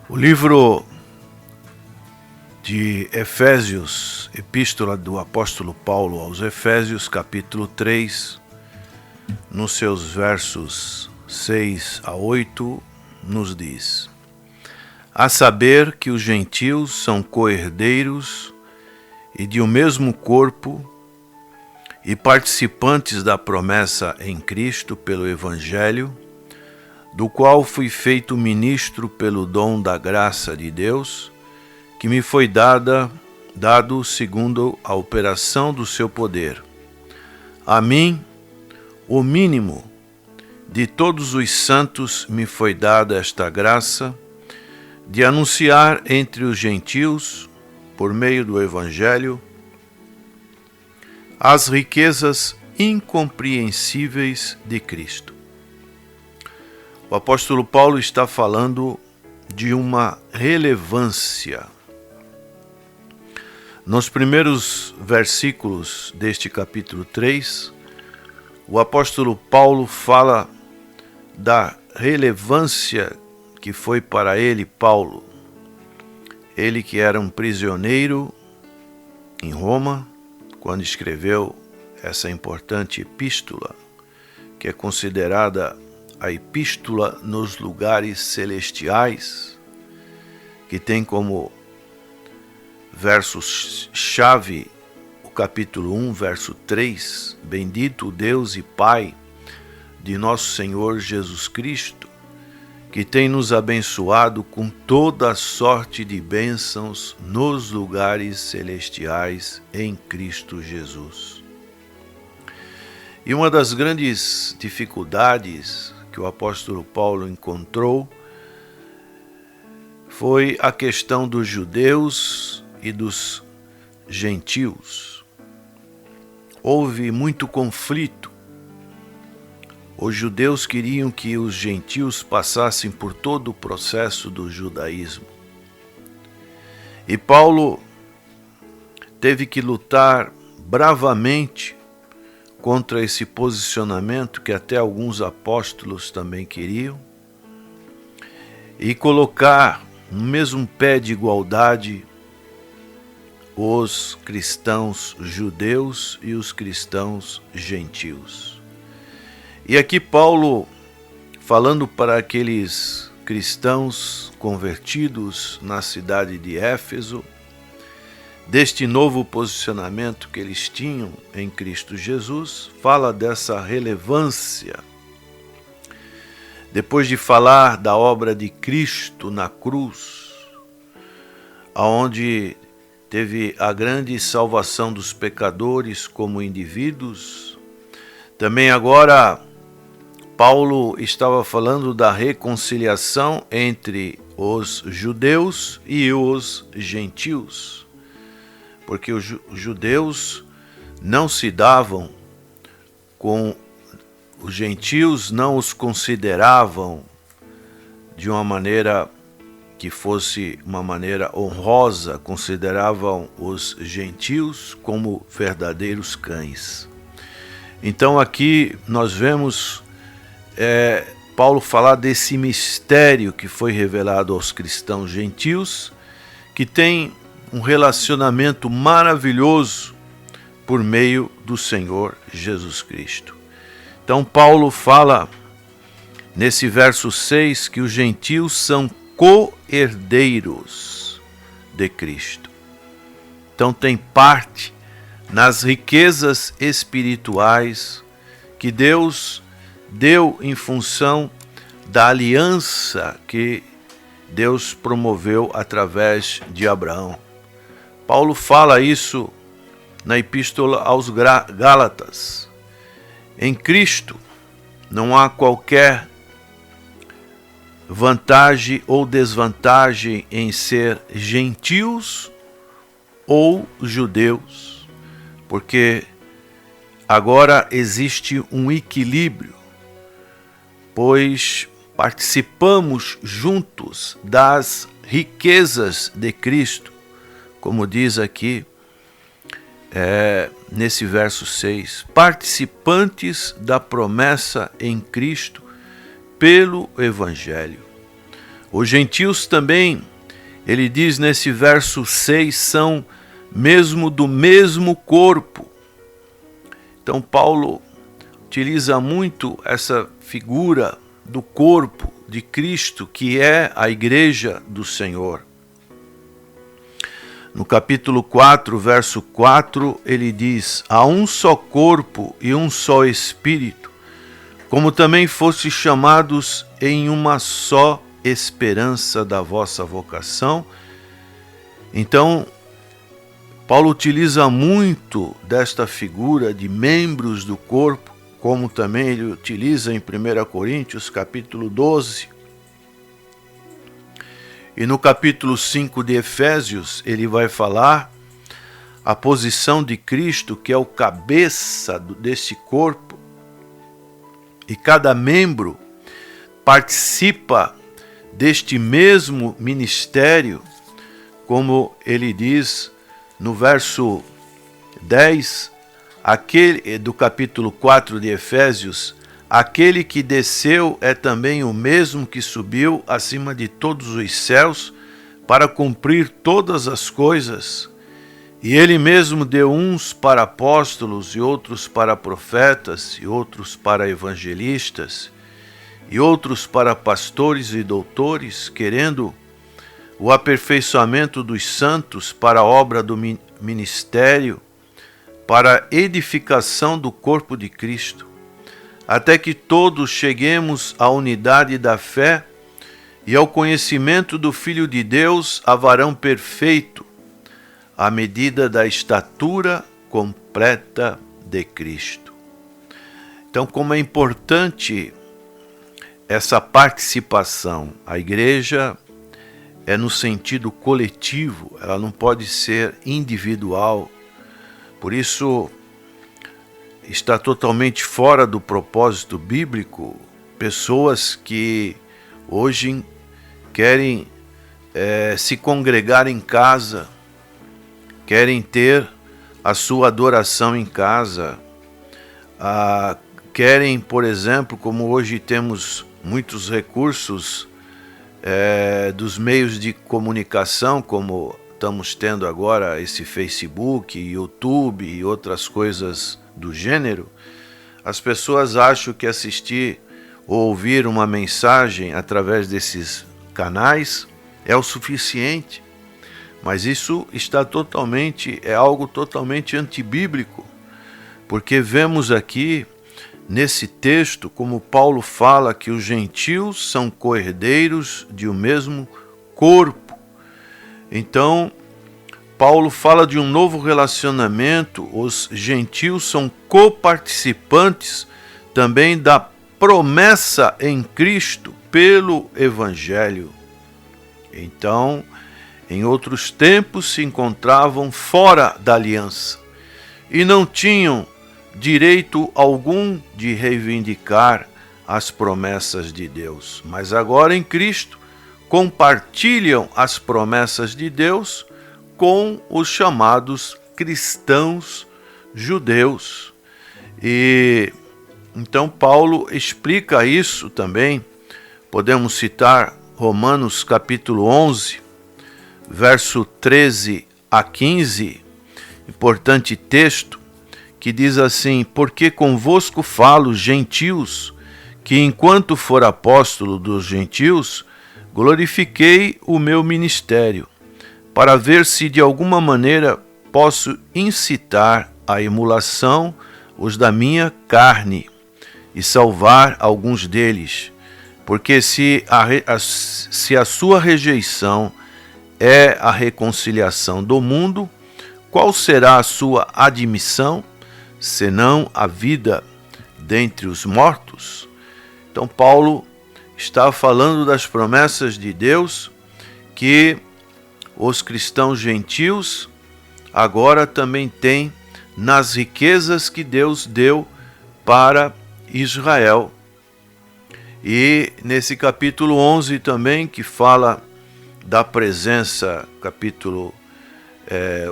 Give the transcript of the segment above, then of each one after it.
O livro de Efésios, Epístola do Apóstolo Paulo aos Efésios, capítulo 3, nos seus versos 6 a 8, nos diz: a saber que os gentios são co-herdeiros e de um mesmo corpo e participantes da promessa em Cristo pelo Evangelho, do qual fui feito ministro pelo dom da graça de Deus, que me foi dado segundo a operação do seu poder. A mim, o mínimo de todos os santos, me foi dada esta graça de anunciar entre os gentios, por meio do Evangelho, as riquezas incompreensíveis de Cristo. O apóstolo Paulo está falando de uma relevância. Nos primeiros versículos deste capítulo 3, o apóstolo Paulo fala da relevância que foi para ele, Paulo. Ele que era um prisioneiro em Roma, quando escreveu essa importante epístola, que é considerada a epístola nos lugares celestiais, que tem como versos-chave o capítulo 1, verso 3, bendito o Deus e Pai de nosso Senhor Jesus Cristo, que tem nos abençoado com toda a sorte de bênçãos nos lugares celestiais em Cristo Jesus. E uma das grandes dificuldades que o apóstolo Paulo encontrou foi a questão dos judeus e dos gentios. Houve muito conflito. Os judeus queriam que os gentios passassem por todo o processo do judaísmo. E Paulo teve que lutar bravamente contra esse posicionamento que até alguns apóstolos também queriam, e colocar no mesmo pé de igualdade os cristãos judeus e os cristãos gentios. E aqui Paulo, falando para aqueles cristãos convertidos na cidade de Éfeso, deste novo posicionamento que eles tinham em Cristo Jesus, fala dessa relevância. Depois de falar da obra de Cristo na cruz, aonde teve a grande salvação dos pecadores como indivíduos, também agora Paulo estava falando da reconciliação entre os judeus e os gentios, porque os judeus não se davam com os gentios, não os consideravam de uma maneira que fosse uma maneira honrosa, consideravam os gentios como verdadeiros cães. Então aqui nós vemos Paulo falar desse mistério que foi revelado aos cristãos gentios, que tem um relacionamento maravilhoso por meio do Senhor Jesus Cristo. Então Paulo fala nesse verso 6 que os gentios são co-herdeiros de Cristo. Então tem parte nas riquezas espirituais que Deus deu em função da aliança que Deus promoveu através de Abraão. Paulo fala isso na Epístola aos Gálatas. Em Cristo não há qualquer vantagem ou desvantagem em ser gentios ou judeus, porque agora existe um equilíbrio, pois participamos juntos das riquezas de Cristo, como diz aqui nesse verso 6, participantes da promessa em Cristo pelo Evangelho. Os gentios também, ele diz nesse verso 6, são mesmo do mesmo corpo. Então Paulo utiliza muito essa figura do corpo de Cristo, que é a igreja do Senhor. No capítulo 4, verso 4, ele diz: há um só corpo e um só espírito, como também fostes chamados em uma só esperança da vossa vocação. Então, Paulo utiliza muito desta figura de membros do corpo, como também ele utiliza em 1 Coríntios, capítulo 12. E no capítulo 5 de Efésios, ele vai falar a posição de Cristo, que é o cabeça desse corpo, e cada membro participa deste mesmo ministério, como ele diz no verso 10, do capítulo 4 de Efésios: aquele que desceu é também o mesmo que subiu acima de todos os céus para cumprir todas as coisas. E ele mesmo deu uns para apóstolos, e outros para profetas, e outros para evangelistas, e outros para pastores e doutores, querendo o aperfeiçoamento dos santos para a obra do ministério, para a edificação do corpo de Cristo, até que todos cheguemos à unidade da fé e ao conhecimento do Filho de Deus, a varão perfeito, à medida da estatura completa de Cristo. Então, como é importante essa participação. A igreja é no sentido coletivo, ela não pode ser individual. Por isso, está totalmente fora do propósito bíblico pessoas que hoje querem se congregar em casa, querem ter a sua adoração em casa, querem, por exemplo, como hoje temos muitos recursos dos meios de comunicação, como estamos tendo agora esse Facebook, YouTube e outras coisas do gênero, as pessoas acham que assistir ou ouvir uma mensagem através desses canais é o suficiente, mas isso é algo totalmente antibíblico, porque vemos aqui nesse texto como Paulo fala que os gentios são co-herdeiros de um mesmo corpo. Então, Paulo fala de um novo relacionamento, os gentios são coparticipantes também da promessa em Cristo pelo Evangelho. Então, em outros tempos se encontravam fora da aliança e não tinham direito algum de reivindicar as promessas de Deus, mas agora em Cristo compartilham as promessas de Deus com os chamados cristãos judeus. E então Paulo explica isso também. Podemos citar Romanos capítulo 11, verso 13 a 15, importante texto, que diz assim: porque convosco falo, gentios, que enquanto for apóstolo dos gentios, glorifiquei o meu ministério, para ver se de alguma maneira posso incitar à emulação os da minha carne e salvar alguns deles. Porque se a sua rejeição é a reconciliação do mundo, qual será a sua admissão, senão a vida dentre os mortos? Então Paulo está falando das promessas de Deus, que os cristãos gentios agora também têm nas riquezas que Deus deu para Israel. E nesse capítulo 11 também, que fala da presença,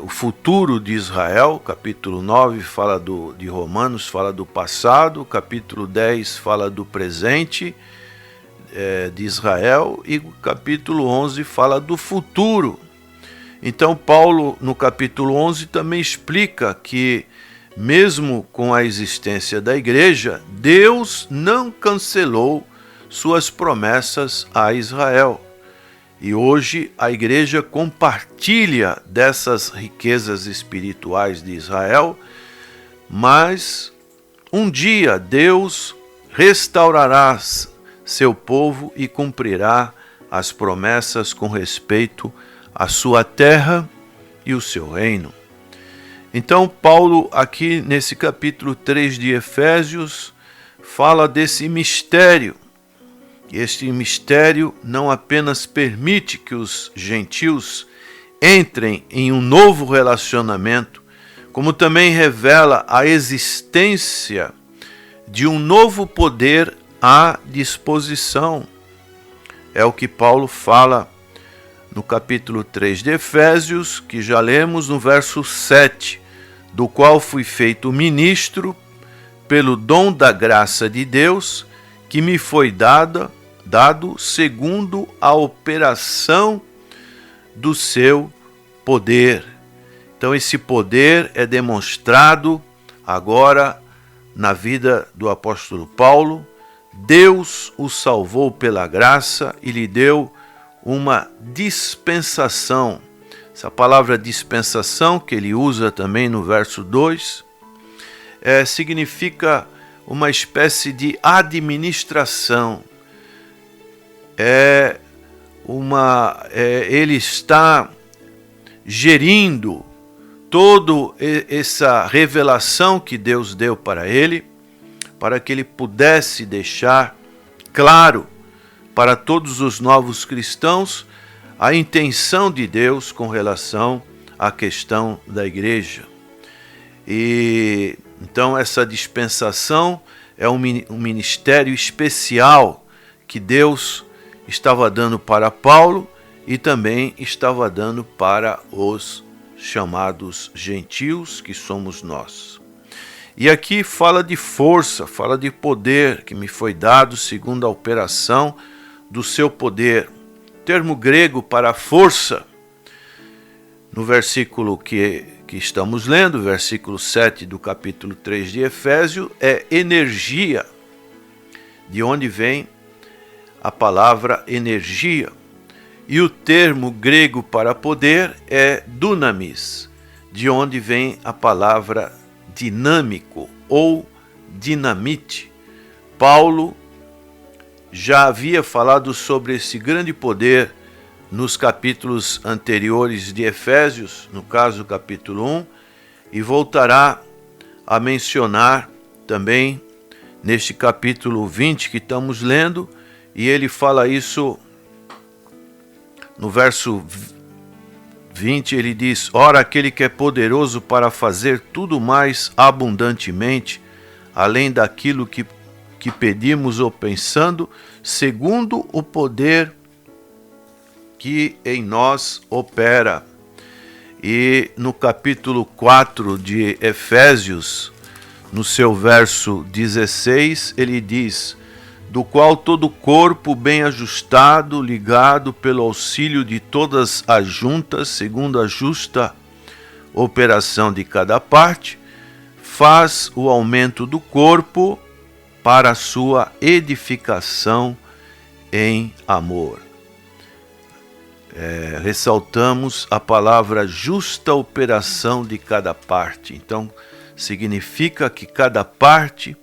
o futuro de Israel, capítulo 9 fala de Romanos, fala do passado, capítulo 10 fala do presente, de Israel, e o capítulo 11 fala do futuro. Então Paulo, no capítulo 11, também explica que, mesmo com a existência da igreja, Deus não cancelou suas promessas a Israel. E hoje a igreja compartilha dessas riquezas espirituais de Israel, mas um dia Deus restaurará seu povo e cumprirá as promessas com respeito à sua terra e o seu reino. Então Paulo, aqui nesse capítulo 3 de Efésios, fala desse mistério. Este mistério não apenas permite que os gentios entrem em um novo relacionamento, como também revela a existência de um novo poder à disposição. É o que Paulo fala no capítulo 3 de Efésios, que já lemos no verso 7, do qual fui feito ministro pelo dom da graça de Deus, que me foi dado segundo a operação do seu poder. Então esse poder é demonstrado agora na vida do apóstolo Paulo. Deus o salvou pela graça e lhe deu uma dispensação. Essa palavra dispensação, que ele usa também no verso 2, significa uma espécie de administração. Ele está gerindo toda essa revelação que Deus deu para ele, para que ele pudesse deixar claro para todos os novos cristãos a intenção de Deus com relação à questão da igreja. E então essa dispensação é um ministério especial que Deus estava dando para Paulo e também estava dando para os chamados gentios, que somos nós. E aqui fala de força, fala de poder que me foi dado segundo a operação do seu poder. Termo grego para força, no versículo que estamos lendo, versículo 7 do capítulo 3 de Efésios, é energia, de onde vem a palavra energia. E o termo grego para poder é dunamis, de onde vem a palavra dinâmico ou dinamite. Paulo já havia falado sobre esse grande poder nos capítulos anteriores de Efésios, no caso capítulo 1, e voltará a mencionar também neste capítulo 20 que estamos lendo, e ele fala isso no verso 20, ele diz: ora, aquele que é poderoso para fazer tudo mais abundantemente, além daquilo que pedimos ou pensando, segundo o poder que em nós opera. E no capítulo 4 de Efésios, no seu verso 16, ele diz: do qual todo o corpo bem ajustado, ligado pelo auxílio de todas as juntas, segundo a justa operação de cada parte, faz o aumento do corpo para a sua edificação em amor. Ressaltamos a palavra justa operação de cada parte. Então, significa que cada parte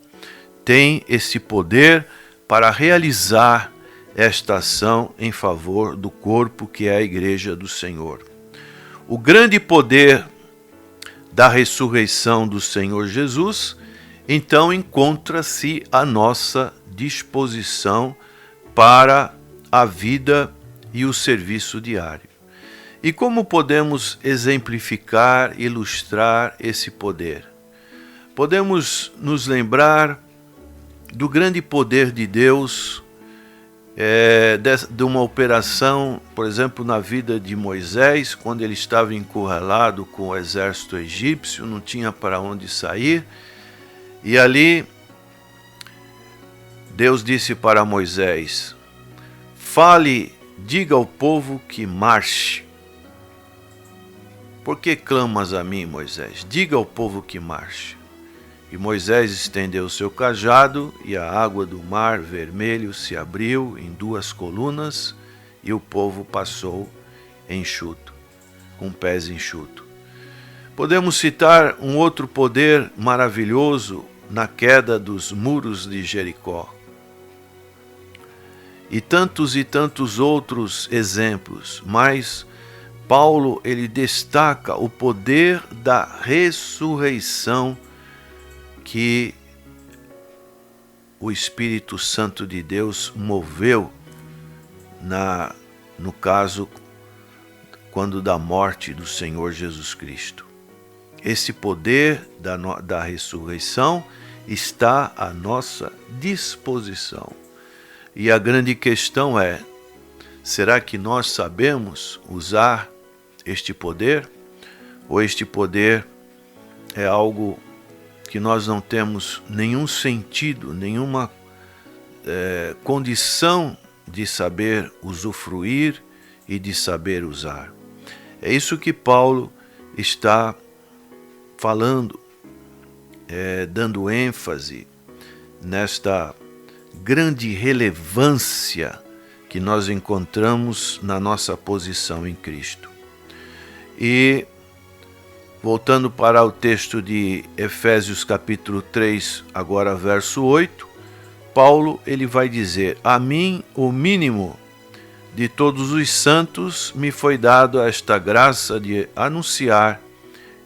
tem esse poder para realizar esta ação em favor do corpo que é a igreja do Senhor. O grande poder da ressurreição do Senhor Jesus, então, encontra-se à nossa disposição para a vida e o serviço diário. E como podemos exemplificar, ilustrar esse poder? Podemos nos lembrar do grande poder de Deus, de uma operação, por exemplo, na vida de Moisés, quando ele estava encurralado com o exército egípcio, não tinha para onde sair, e ali Deus disse para Moisés: Fale, diga ao povo que marche. Por que clamas a mim, Moisés? Diga ao povo que marche. E Moisés estendeu o seu cajado, e a água do mar vermelho se abriu em 2 colunas, e o povo passou enxuto, com pés enxutos. Podemos citar um outro poder maravilhoso na queda dos muros de Jericó. E tantos outros exemplos, mas Paulo ele destaca o poder da ressurreição que o Espírito Santo de Deus moveu no caso quando da morte do Senhor Jesus Cristo. Esse poder da ressurreição está à nossa disposição. E a grande questão é, será que nós sabemos usar este poder? Ou este poder é algo que nós não temos nenhum sentido, nenhuma condição de saber usufruir e de saber usar? É isso que Paulo está falando, dando ênfase nesta grande relevância que nós encontramos na nossa posição em Cristo. E, voltando para o texto de Efésios capítulo 3, agora verso 8, Paulo ele vai dizer: a mim, o mínimo de todos os santos, me foi dado esta graça de anunciar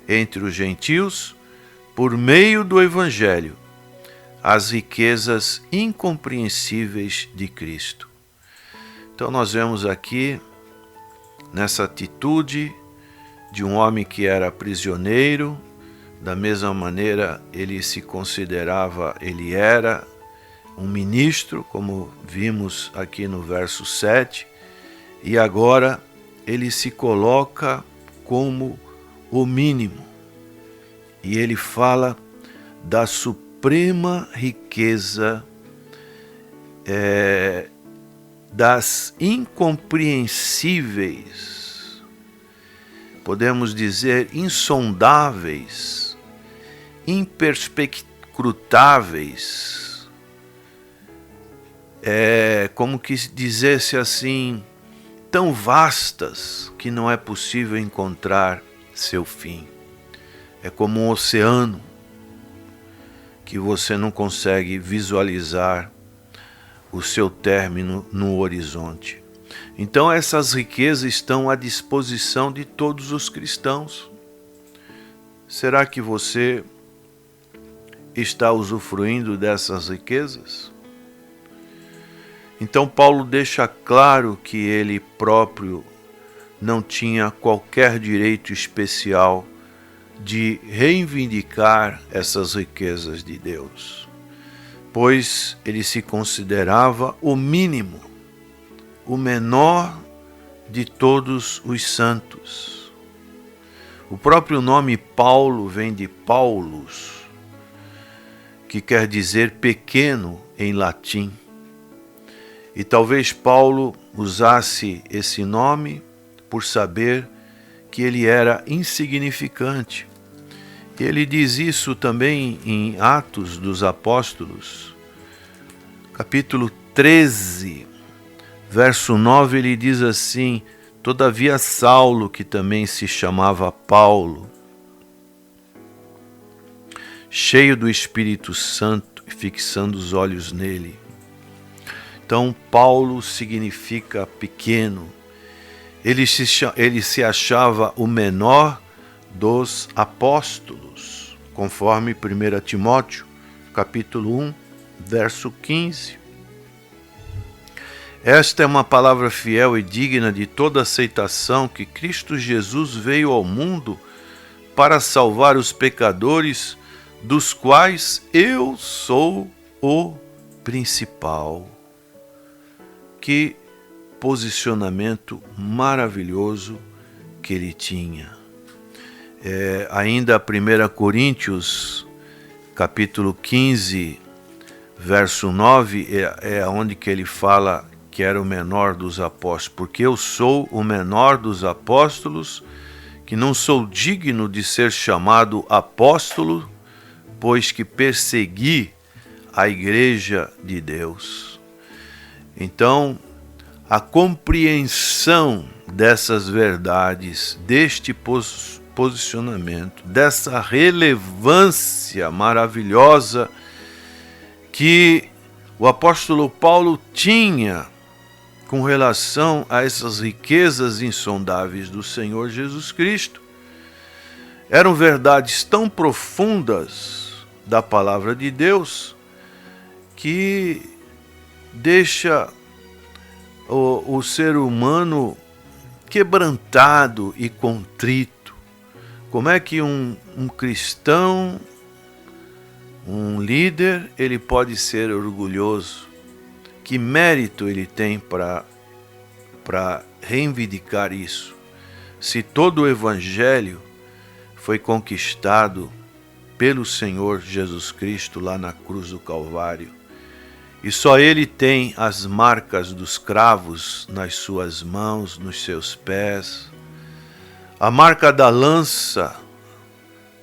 entre os gentios, por meio do Evangelho, as riquezas incompreensíveis de Cristo. Então nós vemos aqui, nessa atitude de um homem que era prisioneiro, da mesma maneira ele se considerava, ele era um ministro, como vimos aqui no verso 7, e agora ele se coloca como o mínimo. E ele fala da suprema riqueza, das incompreensíveis, podemos dizer insondáveis, imperscrutáveis, como que dissesse assim, tão vastas que não é possível encontrar seu fim. É como um oceano que você não consegue visualizar o seu término no horizonte. Então essas riquezas estão à disposição de todos os cristãos. Será que você está usufruindo dessas riquezas? Então Paulo deixa claro que ele próprio não tinha qualquer direito especial de reivindicar essas riquezas de Deus, pois ele se considerava o mínimo, o menor de todos os santos. O próprio nome Paulo vem de Paulus, que quer dizer pequeno em latim. E talvez Paulo usasse esse nome por saber que ele era insignificante. Ele diz isso também em Atos dos Apóstolos, capítulo 13, verso 9, ele diz assim: todavia Saulo, que também se chamava Paulo, cheio do Espírito Santo, fixando os olhos nele. Então, Paulo significa pequeno. Ele se achava o menor dos apóstolos, conforme 1 Timóteo, capítulo 1, verso 15. Esta é uma palavra fiel e digna de toda aceitação, que Cristo Jesus veio ao mundo para salvar os pecadores, dos quais eu sou o principal. Que posicionamento maravilhoso que ele tinha. Ainda 1 Coríntios, capítulo 15, verso 9, é onde que ele fala que era o menor dos apóstolos, porque eu sou o menor dos apóstolos, que não sou digno de ser chamado apóstolo, pois que persegui a igreja de Deus. Então, a compreensão dessas verdades, deste posicionamento, dessa relevância maravilhosa que o apóstolo Paulo tinha com relação a essas riquezas insondáveis do Senhor Jesus Cristo, eram verdades tão profundas da palavra de Deus que deixa o ser humano quebrantado e contrito. Como é que um cristão, um líder, ele pode ser orgulhoso? Que mérito ele tem para reivindicar isso? Se todo o evangelho foi conquistado pelo Senhor Jesus Cristo lá na cruz do Calvário, e só ele tem as marcas dos cravos nas suas mãos, nos seus pés, a marca da lança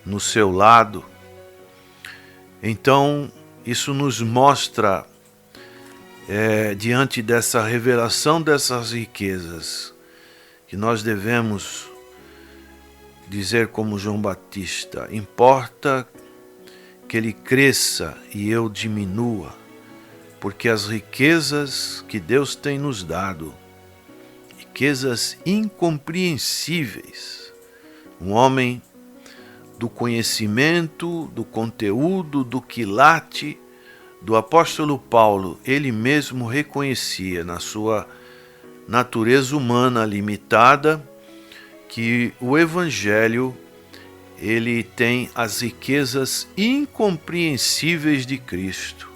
no seu lado. Então, isso nos mostra, diante dessa revelação dessas riquezas, que nós devemos dizer como João Batista: importa que ele cresça e eu diminua, porque as riquezas que Deus tem nos dado, riquezas incompreensíveis, um homem do conhecimento, do conteúdo, do quilate do apóstolo Paulo, ele mesmo reconhecia na sua natureza humana limitada que o evangelho ele tem as riquezas incompreensíveis de Cristo,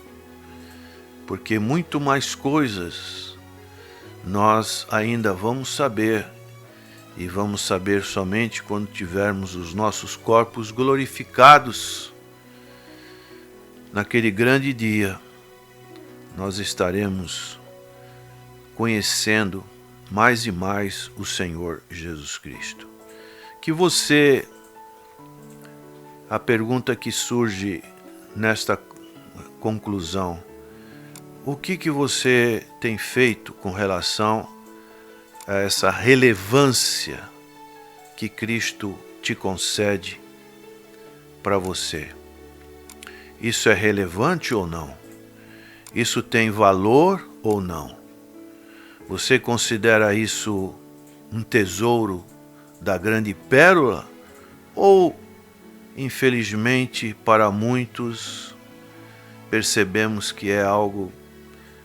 porque muito mais coisas nós ainda vamos saber, e vamos saber somente quando tivermos os nossos corpos glorificados. Naquele grande dia, nós estaremos conhecendo mais e mais o Senhor Jesus Cristo. Que você, a pergunta que surge nesta conclusão, o que você tem feito com relação a essa relevância que Cristo te concede para você? Isso é relevante ou não? Isso tem valor ou não? Você considera isso um tesouro da grande pérola? Ou, infelizmente, para muitos, percebemos que é algo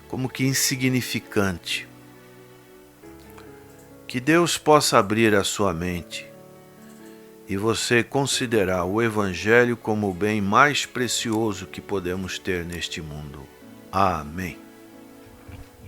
como que insignificante? Que Deus possa abrir a sua mente e você considerar o Evangelho como o bem mais precioso que podemos ter neste mundo. Amém.